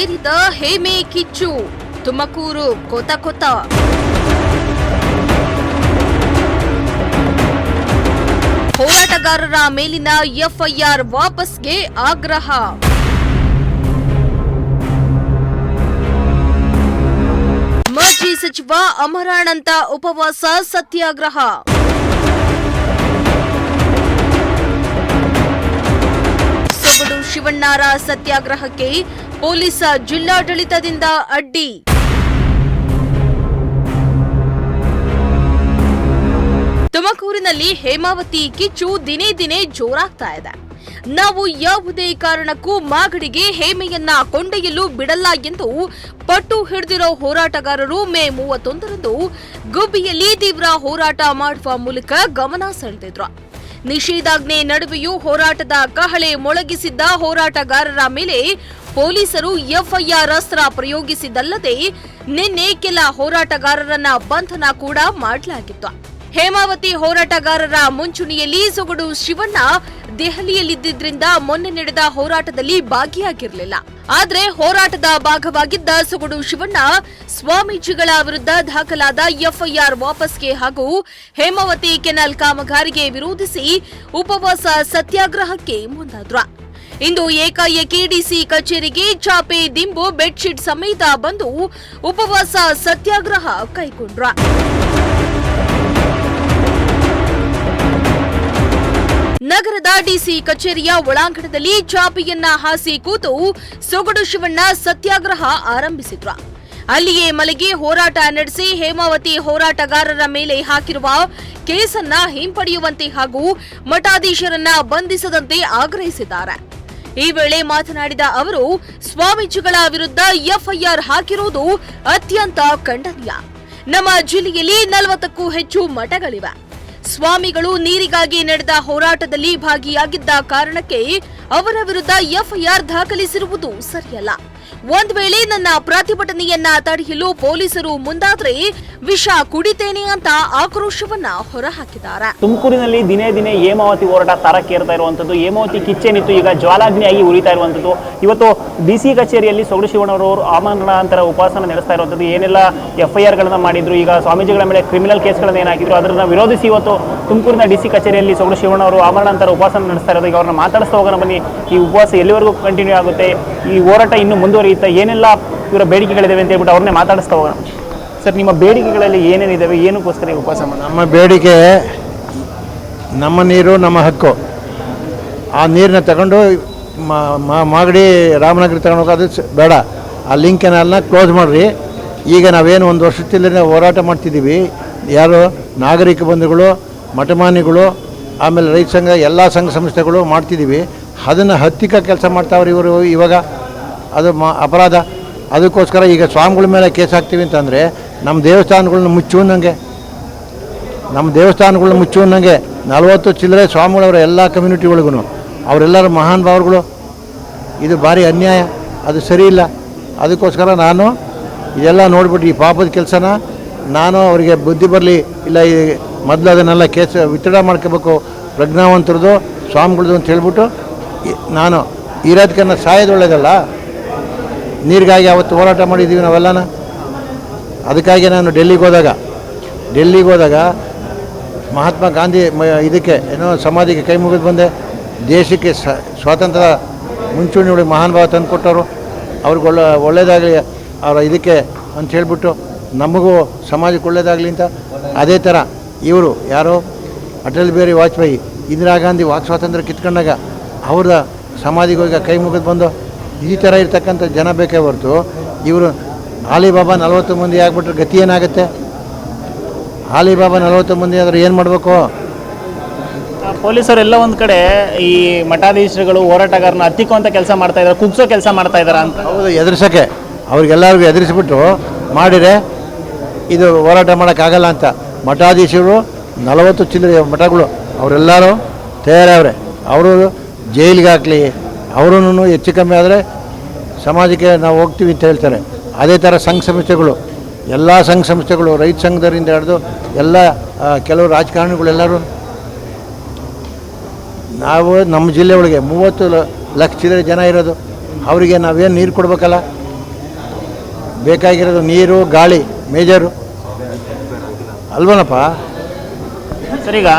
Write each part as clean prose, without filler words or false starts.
ಏರಿದ ಹೇಮೆ ಕಿಚ್ಚು, ತುಮಕೂರು ಕೊತ ಕೊತ. ಹೋರಾಟಗಾರರ ಮೇಲಿನ ಎಫ್ಐಆರ್ ವಾಪಸ್ಗೆ ಆಗ್ರಹ. ಮಾಜಿ ಸಚಿವ ಅಮರಾಣಂತ ಉಪವಾಸ ಸತ್ಯಾಗ್ರಹ. ಸೊಗಡು ಶಿವಣ್ಣರ ಸತ್ಯಾಗ್ರಹಕ್ಕೆ ಪೊಲೀಸ್ ಜಿಲ್ಲಾಡಳಿತದಿಂದ ಅಡ್ಡಿ. ತುಮಕೂರಿನಲ್ಲಿ ಹೇಮಾವತಿ ಕಿಚ್ಚು ದಿನೇ ದಿನೇ ಜೋರಾಗ್ತಾ ಇದೆ. ನಾವು ಯಾವುದೇ ಕಾರಣಕ್ಕೂ ಮಾಗಡಿಗೆ ಹೇಮೆಯನ್ನ ಕೊಂಡೊಯ್ಯಲು ಬಿಡಲ್ಲ ಎಂದು ಪಟ್ಟು ಹಿಡಿದಿರೋ ಹೋರಾಟಗಾರರು ಮೇ 31ರಂದು ಗುಬ್ಬಿಯಲ್ಲಿ ತೀವ್ರ ಹೋರಾಟ ಮಾಡುವ ಮೂಲಕ ಗಮನ ಸೆಳೆದಿದ್ರು. ನಿಷೇಧಾಜ್ಞೆ ನಡುವೆಯೂ ಹೋರಾಟದ ಕಹಳೆ ಮೊಳಗಿಸಿದ್ದ ಹೋರಾಟಗಾರರ ಮೇಲೆ ಪೊಲೀಸರು ಎಫ್ಐಆರ್ ಅಸ್ತ್ರ ಪ್ರಯೋಗಿಸಿದ್ದಲ್ಲದೆ ನಿನ್ನೆ ಕೆಲ ಹೋರಾಟಗಾರರನ್ನ ಬಂಧನ ಕೂಡ ಮಾಡಲಾಗಿತ್ತು. ಹೇಮಾವತಿ ಹೋರಾಟಗಾರರ ಮುಂಚೂಣಿಯಲ್ಲಿ ಸೊಗಡು ಶಿವಣ್ಣ ದೆಹಲಿಯಲ್ಲಿದ್ದರಿಂದ ಮೊನ್ನೆ ನಡೆದ ಹೋರಾಟದಲ್ಲಿ ಭಾಗಿಯಾಗಿರಲಿಲ್ಲ. ಆದರೆ ಹೋರಾಟದ ಭಾಗವಾಗಿದ್ದ ಸೊಗಡು ಶಿವಣ್ಣ ಸ್ವಾಮೀಜಿಗಳ ವಿರುದ್ಧ ದಾಖಲಾದ ಎಫ್ಐಆರ್ ವಾಪಸ್ಗೆ ಹಾಗೂ ಹೇಮಾವತಿ ಕೆನಾಲ್ ಕಾಮಗಾರಿಗೆ ವಿರೋಧಿಸಿ ಉಪವಾಸ ಸತ್ಯಾಗ್ರಹಕ್ಕೆ ಮುಂದಾದ್ರು. ಇಂದು ಏಕಾಏಕಿ ಡಿಸಿ ಕಚೇರಿಗೆ ಚಾಪೆ ದಿಂಬು ಬೆಡ್ಶೀಟ್ ಸಮೇತ ಬಂದು ಉಪವಾಸ ಸತ್ಯಾಗ್ರಹ ಕೈಗೊಂಡ್ರ. ನಗರದ ಡಿಸಿ ಕಚೇರಿಯ ಒಳಾಂಗಣದಲ್ಲಿ ಚಾಪೆಯನ್ನ ಹಾಸಿ ಕೂತು ಸೊಗಡು ಶಿವಣ್ಣ ಸತ್ಯಾಗ್ರಹ ಆರಂಭಿಸಿದ್ರು. ಅಲ್ಲಿಯೇ ಮಲಗಿ ಹೋರಾಟ ನಡೆಸಿ ಹೇಮಾವತಿ ಹೋರಾಟಗಾರರ ಮೇಲೆ ಹಾಕಿರುವ ಕೇಸನ್ನ ಹಿಂಪಡೆಯುವಂತೆ ಹಾಗೂ ಮಠಾಧೀಶರನ್ನ ಬಂಧಿಸದಂತೆ ಆಗ್ರಹಿಸಿದ್ದಾರೆ. ಈ ವೇಳೆ ಮಾತನಾಡಿದ ಅವರು, ಸ್ವಾಮೀಜಿಗಳ ವಿರುದ್ಧ ಎಫ್ಐಆರ್ ಹಾಕಿರುವುದು ಅತ್ಯಂತ ಖಂಡನೀಯ. ನಮ್ಮ ಜಿಲ್ಲೆಯಲ್ಲಿ 40ಕ್ಕೂ ಹೆಚ್ಚು ಮಠಗಳಿವೆ. ಸ್ವಾಮಿಗಳು ನೀರಿಗಾಗಿ ನಡೆದ ಹೋರಾಟದಲ್ಲಿ ಭಾಗಿಯಾಗಿದ್ದ ಕಾರಣಕ್ಕೆ ಅವರ ವಿರುದ್ಧ ಎಫ್ಐಆರ್ ದಾಖಲಿಸಿರುವುದು ಸರಿಯಲ್ಲ. ಒಂದ್ ವೇಳೆ ನನ್ನ ಪ್ರತಿಭಟನೆಯನ್ನ ತಡೆಯಲು ಪೊಲೀಸರು ಮುಂದಾದ್ರೆ ವಿಷ ಕುಡಿತೇನೆ ಅಂತ ಆಕ್ರೋಶವನ್ನ ಹೊರಹಾಕಿದ್ದಾರೆ. ತುಮಕೂರಿನಲ್ಲಿ ದಿನೇ ದಿನೇ ಹೇಮಾವತಿ ಹೋರಾಟ ತಾರಕ್ಕೇರ್ತಾ ಇರುವಂತದ್ದು, ಹೇಮಾವತಿ ಕಿಚ್ಚೇನಿತ್ತು ಈಗ ಜ್ವಾಲಾಗ್ನಿಯಾಗಿ ಉರಿತಾ ಇರುವಂತದ್ದು. ಇವತ್ತು ಡಿಸಿ ಕಚೇರಿಯಲ್ಲಿ ಸೊಗಡು ಶಿವಣ್ಣರವರು ಆಮರಣಾಂತರ ಉಪವಾಸನ ನಡೆಸ್ತಾ ಇರುವಂತದ್ದು. ಏನೆಲ್ಲ ಎಫ್ಐಆರ್ ಗಳನ್ನ ಮಾಡಿದ್ರು, ಈಗ ಸ್ವಾಮೀಜಿಗಳ ಮೇಲೆ ಕ್ರಿಮಿನಲ್ ಕೇಸ್ಗಳನ್ನ ಏನಾಕಿದ್ರು, ಅದನ್ನ ವಿರೋಧಿಸಿ ಇವತ್ತು ತುಮಕೂರಿನ ಡಿಸಿ ಕಚೇರಿಯಲ್ಲಿ ಸೊಗಡು ಶಿವಣ್ಣವರು ಆಮರಣಾಂತರ ಉಪವಾಸ ನಡೆಸ್ತಾ ಇರೋದು. ಈಗ ಅವ್ರನ್ನ ಮಾತಾಡಿಸ್ತಾ ಹೋಗೋಣ ಬನ್ನಿ. ಈ ಉಪವಾಸ ಎಲ್ಲಿವರೆಗೂ ಕಂಟಿನ್ಯೂ ಆಗುತ್ತೆ, ಈ ಹೋರಾಟ ಇನ್ನು ಮುಂದುವರಿಯುತ್ತೆ, ಏನೆಲ್ಲ ಇವರ ಬೇಡಿಕೆಗಳಿದಾವೆ ಅಂತ ಹೇಳ್ಬಿಟ್ಟು ಅವ್ರನ್ನೇ ಮಾತಾಡಿಸ್ತಾ ಹೋಗೋಣ. ಸರ್, ನಿಮ್ಮ ಬೇಡಿಕೆಗಳಲ್ಲಿ ಏನೇನಿದ್ದಾವೆ, ಏನಕ್ಕೋಸ್ಕರ ಉಪವಾಸ? ನಮ್ಮ ಬೇಡಿಕೆ ನಮ್ಮ ನೀರು ನಮ್ಮ ಹಕ್ಕು. ಆ ನೀರನ್ನ ತಗೊಂಡು ಮಾಗಡಿ ರಾಮನಗರ ತಗೊಂಡು ಅದು ಬೇಡ. ಆ ಲಿಂಕ್ ಕೆನಾಲ್ನ ಕ್ಲೋಸ್ ಮಾಡಿರಿ. ಈಗ ನಾವೇನು ಒಂದು ವರ್ಷದಿಂದ ಹೋರಾಟ ಮಾಡ್ತಿದ್ದೀವಿ. ಯಾರು ನಾಗರಿಕ ಬಂಧುಗಳು, ಮಠಮಾನಿಗಳು, ಆಮೇಲೆ ರೈತ ಸಂಘ, ಎಲ್ಲ ಸಂಘ ಸಂಸ್ಥೆಗಳು ಮಾಡ್ತಿದ್ದೀವಿ. ಅದನ್ನು ಹತ್ತಿಕ ಕೆಲಸ ಮಾಡ್ತಾವ್ರಿ ಇವರು. ಇವಾಗ ಅದು ಅಪರಾಧ. ಅದಕ್ಕೋಸ್ಕರ ಈಗ ಸ್ವಾಮಿಗಳ ಮೇಲೆ ಕೇಸ್ ಹಾಕ್ತೀವಿ ಅಂತಂದರೆ ನಮ್ಮ ದೇವಸ್ಥಾನಗಳನ್ನ ಮುಚ್ಚುವಂಗೆ, 40 ಚಿಲ್ಲರೆ ಸ್ವಾಮಿಗಳವರ ಎಲ್ಲ ಕಮ್ಯುನಿಟಿ ಒಳಗೂ ಅವರೆಲ್ಲರೂ ಮಹಾನ್ ಭಾವರುಗಳು. ಇದು ಭಾರಿ ಅನ್ಯಾಯ, ಅದು ಸರಿ ಇಲ್ಲ. ಅದಕ್ಕೋಸ್ಕರ ನಾನು ಇದೆಲ್ಲ ನೋಡ್ಬಿಟ್ಟು ಈ ಪಾಪದ ಕೆಲಸನ ನಾನು ಅವರಿಗೆ ಬುದ್ಧಿ ಬರಲಿ, ಇಲ್ಲ ಈ ಮೊದಲು ಅದನ್ನೆಲ್ಲ ಕೇಸ್ ವಿತ್ಡ್ರಾ ಮಾಡ್ಕೋಬೇಕು ಪ್ರಜ್ಞಾವಂತರದು ಸ್ವಾಮಿಗಳದು ಅಂತ ಹೇಳ್ಬಿಟ್ಟು ನಾನು ಇರೋದಕ್ಕನ್ನ ಸಾಯೋದು ಒಳ್ಳೆಯದಲ್ಲ. ನೀರಿಗಾಗಿ ಅವತ್ತು ಹೋರಾಟ ಮಾಡಿದ್ದೀವಿ ನಾವೆಲ್ಲನ. ಅದಕ್ಕಾಗಿ ನಾನು ಡೆಲ್ಲಿಗೆ ಹೋದಾಗ ಮಹಾತ್ಮ ಗಾಂಧಿ ಇದಕ್ಕೆ ಏನೋ ಸಮಾಧಿಗೆ ಕೈ ಮುಗಿದು ಬಂದೆ. ದೇಶಕ್ಕೆ ಸ್ವಾತಂತ್ರ್ಯ ಮುಂಚೂಣಿಯೊಳಗೆ ಮಹಾನ್ ಭಾವ ತಂದು ಕೊಟ್ಟವರು. ಅವ್ರಿಗೆ ಒಳ್ಳೆಯದಾಗಲಿ ಅವರ ಇದಕ್ಕೆ ಅಂತ ಹೇಳ್ಬಿಟ್ಟು ನಮಗೂ ಸಮಾಜಕ್ಕೆ ಒಳ್ಳೆಯದಾಗಲಿ ಅಂತ. ಅದೇ ಥರ ಇವರು ಯಾರು ಅಟಲ್ ಬಿಹಾರಿ ವಾಜಪೇಯಿ, ಇಂದಿರಾ ಗಾಂಧಿ ವಾಕ್ ಸ್ವಾತಂತ್ರ್ಯ ಕಿತ್ಕೊಂಡಾಗ ಅವ್ರ ಸಮಾಧಿಗೆ ಹೋಗಿ ಕೈ ಮುಗಿದು ಬಂದು ಈ ಥರ ಇರ್ತಕ್ಕಂಥ ಜನ ಬೇಕೇ ಹೊರತು ಇವರು ಆಲಿಬಾಬಾ 40 ಮಂದಿ ಆಗಿಬಿಟ್ರೆ ಗತಿ ಏನಾಗುತ್ತೆ? ಆಲಿಬಾಬಾ 40 ಮಂದಿ ಆದರೆ ಏನು ಮಾಡಬೇಕು? ಪೊಲೀಸರೆಲ್ಲ ಒಂದು ಕಡೆ ಈ ಮಠಾಧೀಶರುಗಳು ಹೋರಾಟಗಾರನ ಹತ್ತಿಕ್ಕುವಂಥ ಕೆಲಸ ಮಾಡ್ತಾ ಇದ್ದಾರೆ, ಕುಗ್ಸೋ ಕೆಲಸ ಮಾಡ್ತಾ ಇದ್ದಾರೆ ಅಂತ. ಹೌದು, ಎದುರಿಸೋಕ್ಕೆ ಅವ್ರಿಗೆಲ್ಲರಿಗೂ ಎದುರಿಸ್ಬಿಟ್ಟು ಮಾಡಿದರೆ ಇದು ಹೋರಾಟ ಮಾಡೋಕ್ಕಾಗಲ್ಲ ಅಂತ. ಮಠಾಧೀಶರು 40 ಚಿಲ್ಲರೆ ಮಠಗಳು ಅವರೆಲ್ಲರೂ ತಯಾರವ್ರೆ. ಅವರು ಜೈಲಿಗೆ ಹಾಕಲಿ, ಅವರೂ ಹೆಚ್ಚು ಕಮ್ಮಿ ಆದರೆ ಸಮಾಜಕ್ಕೆ ನಾವು ಹೋಗ್ತೀವಿ ಅಂತ ಹೇಳ್ತಾರೆ. ಅದೇ ಥರ ಸಂಘ ಸಂಸ್ಥೆಗಳು, ಎಲ್ಲ ಸಂಘ ಸಂಸ್ಥೆಗಳು, ರೈತ ಸಂಘದರಿಂದ ಹಿಡಿದು ಎಲ್ಲ ಕೆಲವು ರಾಜಕಾರಣಿಗಳೆಲ್ಲರೂ ನಾವು ನಮ್ಮ ಜಿಲ್ಲೆ ಒಳಗೆ 30 ಲಕ್ಷ ಜನ ಇರೋದು. ಅವರಿಗೆ ನಾವೇನು ನೀರು ಕೊಡಬೇಕಲ್ಲ? ಬೇಕಾಗಿರೋದು ನೀರು ಗಾಳಿ ಮೇಜರು ಅಲ್ವನಪ್ಪ. ಸರ್, ಈಗ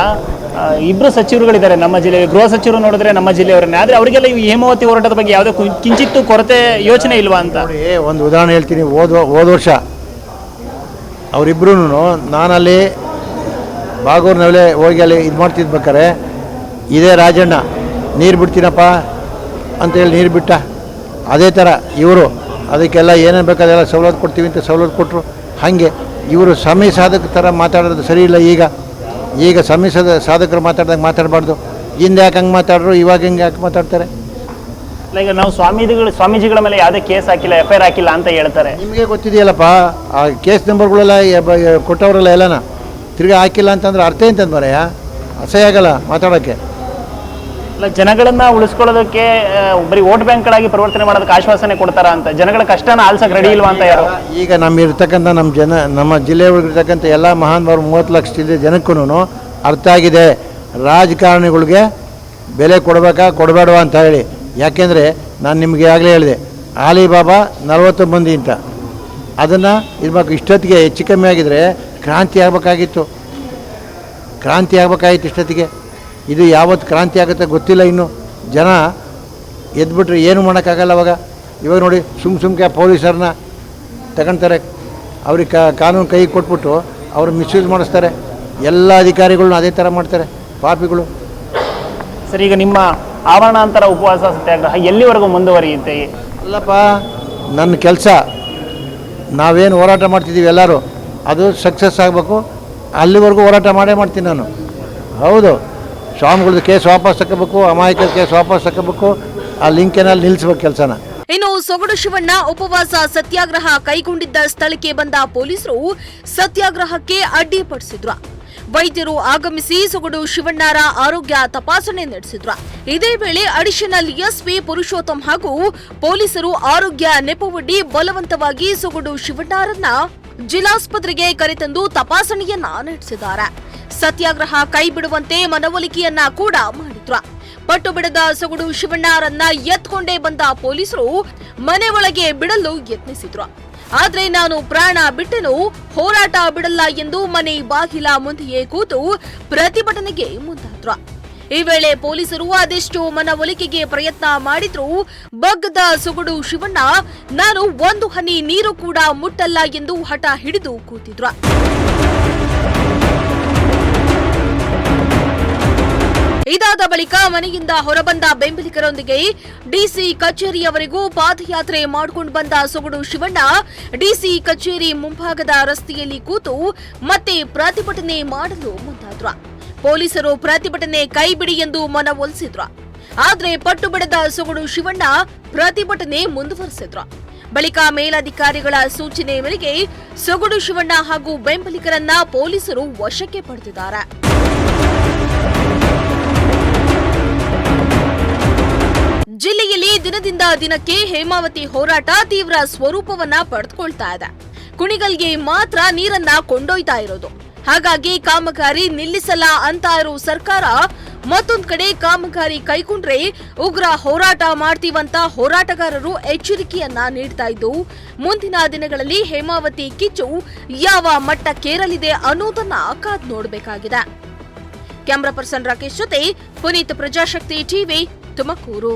ಇಬ್ಬರು ಸಚಿವರುಗಳಿದ್ದಾರೆ ನಮ್ಮ ಜಿಲ್ಲೆ. ಗೃಹ ಸಚಿವರು ನೋಡಿದ್ರೆ ನಮ್ಮ ಜಿಲ್ಲೆಯವರನ್ನೇ, ಆದರೆ ಅವರಿಗೆಲ್ಲ ಈ ಹೇಮಾವತಿ ಹೋರಾಟದ ಬಗ್ಗೆ ಯಾವುದೇ ಕಿಂಚಿತ್ತು ಕೊರತೆ ಯೋಚನೆ ಇಲ್ವಾ ಅಂತ. ನೋಡಿ, ಒಂದು ಉದಾಹರಣೆ ಹೇಳ್ತೀನಿ. ಹೋದ ವರ್ಷ ಅವರಿಬ್ಬರೂ ನಾನಲ್ಲಿ ಬಾಗೂರಿನಲ್ಲೇ ಹೋಗಿ ಅಲ್ಲಿ ಇದು ಮಾಡ್ತಿದ್ಬೇಕಾರೆ ಇದೇ ರಾಜಣ್ಣ ನೀರು ಬಿಡ್ತೀನಪ್ಪ ಅಂತೇಳಿ ನೀರು ಬಿಟ್ಟ. ಅದೇ ಥರ ಇವರು ಅದಕ್ಕೆಲ್ಲ ಏನೇನು ಬೇಕಾದೆಲ್ಲ ಸವಲತ್ತು ಕೊಡ್ತೀವಿ ಅಂತ ಸವಲತ್ತು ಕೊಟ್ಟರು. ಹಾಗೆ ಇವರು ಸಮಯ ಸಾಧಕ ಥರ ಮಾತಾಡೋದು ಸರಿ ಇಲ್ಲ. ಈಗ ಸಮಯ ಸಾಧಕರು ಮಾತಾಡ್ದಾಗ ಮಾತಾಡಬಾರ್ದು. ಹಿಂದೆ ಯಾಕೆ ಹಂಗೆ ಮಾತಾಡ್ರು, ಇವಾಗ ಹಿಂಗೆ ಯಾಕೆ ಮಾತಾಡ್ತಾರೆ? ಈಗ ನಾವು ಸ್ವಾಮೀಜಿಗಳ ಮೇಲೆ ಯಾವುದೇ ಕೇಸ್ ಹಾಕಿಲ್ಲ, FIR ಹಾಕಿಲ್ಲ ಅಂತ ಹೇಳ್ತಾರೆ. ನಿಮಗೆ ಗೊತ್ತಿದೆಯಲ್ಲಪ್ಪ, ಆ ಕೇಸ್ ನಂಬರ್ಗಳೆಲ್ಲ ಕೊಟ್ಟವರೆಲ್ಲ ಎಲ್ಲನ ತಿರ್ಗಿ ಹಾಕಿಲ್ಲ ಅಂತಂದ್ರೆ ಅರ್ಥ ಎಂತಂದು ಮರೆಯ ಅಸಹ್ಯ ಆಗಲ್ಲ ಮಾತಾಡೋಕ್ಕೆ. ಜನಗಳನ್ನ ಉಳಿಸ್ಕೊಳ್ಳೋದಕ್ಕೆ ಬರೀ ವೋಟ್ ಬ್ಯಾಂಕ್ಗಳಾಗಿ ಪರಿವರ್ತನೆ ಮಾಡೋದಕ್ಕೆ ಆಶ್ವಾಸನೆ ಕೊಡ್ತಾರ ಅಂತ, ಜನಗಳ ಕಷ್ಟನ ಆಲ್ಸಕ್ಕೆ ರೆಡಿ ಇಲ್ವಾ ಅಂತ ಯಾರು? ಈಗ ನಮ್ಮಿರ್ತಕ್ಕಂಥ ನಮ್ಮ ಜಿಲ್ಲೆಯೊಳಗಿರ್ತಕ್ಕಂಥ ಎಲ್ಲ ಮಹಾನ್ಭಾವರು 30 ಲಕ್ಷ ಜನಕ್ಕೂ ಅರ್ಥ ಆಗಿದೆ ರಾಜಕಾರಣಿಗಳಿಗೆ ಬೆಲೆ ಕೊಡಬೇಕಾ ಕೊಡಬೇಡವಾ ಅಂತ ಹೇಳಿ. ಯಾಕೆಂದರೆ ನಾನು ನಿಮಗೆ ಆಗಲೇ ಹೇಳಿದೆ, ಆಲಿಬಾಬಾ 40 ಮಂದಿ ಅಂತ, ಅದನ್ನು ಇರ್ಬೇಕು. ಇಷ್ಟೊತ್ತಿಗೆ ಹೆಚ್ಚು ಕಮ್ಮಿ ಆಗಿದರೆ ಕ್ರಾಂತಿ ಆಗಬೇಕಾಗಿತ್ತು ಇಷ್ಟೊತ್ತಿಗೆ. ಇದು ಯಾವತ್ತು ಕ್ರಾಂತಿ ಆಗುತ್ತೆ ಗೊತ್ತಿಲ್ಲ. ಇನ್ನು ಜನ ಎದ್ಬಿಟ್ರೆ ಏನು ಮಾಡೋಕ್ಕಾಗಲ್ಲ. ಇವಾಗ ನೋಡಿ, ಸುಮ್ಕೆ ಪೊಲೀಸರನ್ನ ತಗೊಳ್ತಾರೆ, ಅವ್ರಿಗೆ ಕಾನೂನು ಕೈ ಕೊಟ್ಬಿಟ್ಟು ಅವರು ಮಿಸ್ಯೂಸ್ ಮಾಡಿಸ್ತಾರೆ. ಎಲ್ಲ ಅಧಿಕಾರಿಗಳನ್ನ ಅದೇ ಥರ ಮಾಡ್ತಾರೆ ಪಾಪಿಗಳು. ಸರ್, ಈಗ ನಿಮ್ಮ ಆವರಣಾಂತರ ಉಪವಾಸ ಸತ್ಯಾಗ್ರಹ ಎಲ್ಲಿವರೆಗೂ ಮುಂದುವರಿಯುತ್ತೆ? ಅಲ್ಲಪ್ಪ, ನನ್ನ ಕೆಲಸ ನಾವೇನು ಹೋರಾಟ ಮಾಡ್ತಿದ್ದೀವಿ ಎಲ್ಲರೂ ಅದು ಸಕ್ಸಸ್ ಆಗಬೇಕು. ಅಲ್ಲಿವರೆಗೂ ಹೋರಾಟ ಮಾಡ್ತೀನಿ ನಾನು. ಹೌದು, ಸ್ವಾಮಿಗಳದ್ದು ಕೇಸ್ ವಾಪಸ್ ತಗೋಬೇಕು, ಅಮಾಯಕರ ಕೇಸ್ ವಾಪಸ್ ತಗೋಬೇಕು, ಆ ಲಿಂಕೇನಲ್ಲಿ ನಿಲ್ಲಿಸ್ಬೇಕು ಕೆಲಸನ. ಇನ್ನು ಸೊಗಡು ಶಿವಣ್ಣ ಉಪವಾಸ ಸತ್ಯಾಗ್ರಹ ಕೈಗೊಂಡಿದ್ದ ಸ್ಥಳಕ್ಕೆ ಬಂದ ಪೊಲೀಸರು ಸತ್ಯಾಗ್ರಹಕ್ಕೆ ಅಡ್ಡಿಪಡಿಸಿದ್ರು. ವೈದ್ಯರು ಆಗಮಿಸಿ ಸೊಗಡು ಶಿವಣ್ಣರ ಆರೋಗ್ಯ ತಪಾಸಣೆ ನಡೆಸಿದ್ರು. ಇದೇ ವೇಳೆ ಅಡಿಷನಲ್ SP ಪುರುಷೋತ್ತಮ್ ಹಾಗೂ ಪೊಲೀಸರು ಆರೋಗ್ಯ ನೆಪವೊಡ್ಡಿ ಬಲವಂತವಾಗಿ ಸೊಗಡು ಶಿವಣ್ಣರನ್ನ ಜಿಲ್ಲಾಸ್ಪತ್ರೆಗೆ ಕರೆತಂದು ತಪಾಸಣೆಯನ್ನ ನಡೆಸಿದ್ದಾರೆ. ಸತ್ಯಾಗ್ರಹ ಕೈ ಬಿಡುವಂತೆ ಮನವೊಲಿಕೆಯನ್ನ ಕೂಡ ಮಾಡಿದ್ರು. ಪಟ್ಟು ಬಿಡದ ಸೊಗಡು ಶಿವಣ್ಣರನ್ನ ಎತ್ಕೊಂಡೇ ಬಂದ ಪೊಲೀಸರು ಮನೆ ಒಳಗೆ ಬಿಡಲು ಯತ್ನಿಸಿದ್ರು. ಆದ್ರೆ ನಾನು ಪ್ರಾಣ ಬಿಟ್ಟೆನು, ಹೋರಾಟ ಬಿಡಲ್ಲ ಎಂದು ಮನೆ ಬಾಗಿಲ ಮುಂದೆಯೇ ಕೂತು ಪ್ರತಿಭಟನೆಗೆ ಮುಂದಾದ್ರು. ಈ ವೇಳೆ ಪೊಲೀಸರು ಅದೆಷ್ಟು ಮನವೊಲಿಕೆಗೆ ಪ್ರಯತ್ನ ಮಾಡಿದ್ರು ಬಗ್ಗದ ಸೊಗಡು ಶಿವಣ್ಣ ನಾನು ಒಂದು ಹನಿ ನೀರು ಕೂಡ ಮುಟ್ಟಲ್ಲ ಎಂದು ಹಠ ಹಿಡಿದು ಕೂತಿದ್ರು. ಇದಾದ ಬಳಿಕ ಮನೆಯಿಂದ ಹೊರಬಂದ ಬೆಂಬಲಿಗರೊಂದಿಗೆ ಡಿಸಿ ಕಚೇರಿಯವರೆಗೂ ಪಾದಯಾತ್ರೆ ಮಾಡಿಕೊಂಡು ಬಂದ ಸೊಗಡು ಶಿವಣ್ಣ ಡಿಸಿ ಕಚೇರಿ ಮುಂಭಾಗದ ರಸ್ತೆಯಲ್ಲಿ ಕೂತು ಮತ್ತೆ ಪ್ರತಿಭಟನೆ ಮಾಡಲು ಮುಂದಾದ್ರು. ಪೊಲೀಸರು ಪ್ರತಿಭಟನೆ ಕೈಬಿಡಿ ಎಂದು ಮನವೊಲಿಸಿದ್ರು. ಆದ್ರೆ ಪಟ್ಟು ಬಿಡದ ಸೊಗಡು ಶಿವಣ್ಣ ಪ್ರತಿಭಟನೆ ಮುಂದುವರೆಸಿದ್ರು. ಬಳಿಕ ಮೇಲಧಿಕಾರಿಗಳ ಸೂಚನೆ ಮೇರೆಗೆ ಸೊಗಡು ಶಿವಣ್ಣ ಹಾಗೂ ಬೆಂಬಲಿಗರನ್ನ ಪೊಲೀಸರು ವಶಕ್ಕೆ ಪಡೆದಿದ್ದಾರೆ. ಜಿಲ್ಲೆಯಲ್ಲಿ ದಿನದಿಂದ ದಿನಕ್ಕೆ ಹೇಮಾವತಿ ಹೋರಾಟ ತೀವ್ರ ಸ್ವರೂಪವನ್ನ ಪಡೆದುಕೊಳ್ತಾ ಇದೆ. ಕುಣಿಗಲ್ಗೆ ಮಾತ್ರ ನೀರನ್ನ ಕೊಂಡೊಯ್ತಾ ಇರೋದು. ಹಾಗಾಗಿ ಕಾಮಗಾರಿ ನಿಲ್ಲಿಸಲ್ಲ ಅಂತ ಇರೋ ಸರ್ಕಾರ ಮತ್ತೊಂದ್ ಕಡೆ ಕಾಮಗಾರಿ ಕೈಗೊಂಡ್ರೆ ಉಗ್ರ ಹೋರಾಟ ಮಾಡ್ತೀವಂತ ಹೋರಾಟಗಾರರು ಎಚ್ಚರಿಕೆಯನ್ನ ನೀಡ್ತಾ ಇದ್ದು ಮುಂದಿನ ದಿನಗಳಲ್ಲಿ ಹೇಮಾವತಿ ಕಿಚ್ಚು ಯಾವ ಮಟ್ಟಕ್ಕೇರಲಿದೆ ಅನ್ನೋದನ್ನ ಕಾದ್ ನೋಡಬೇಕಾಗಿದೆ. ಕ್ಯಾಮರಾ ಪರ್ಸನ್ ರಾಕೇಶ್ ಜೊತೆ ಪುನೀತ್, ಪ್ರಜಾಶಕ್ತಿ ಟಿವಿ, ತುಮಕೂರು.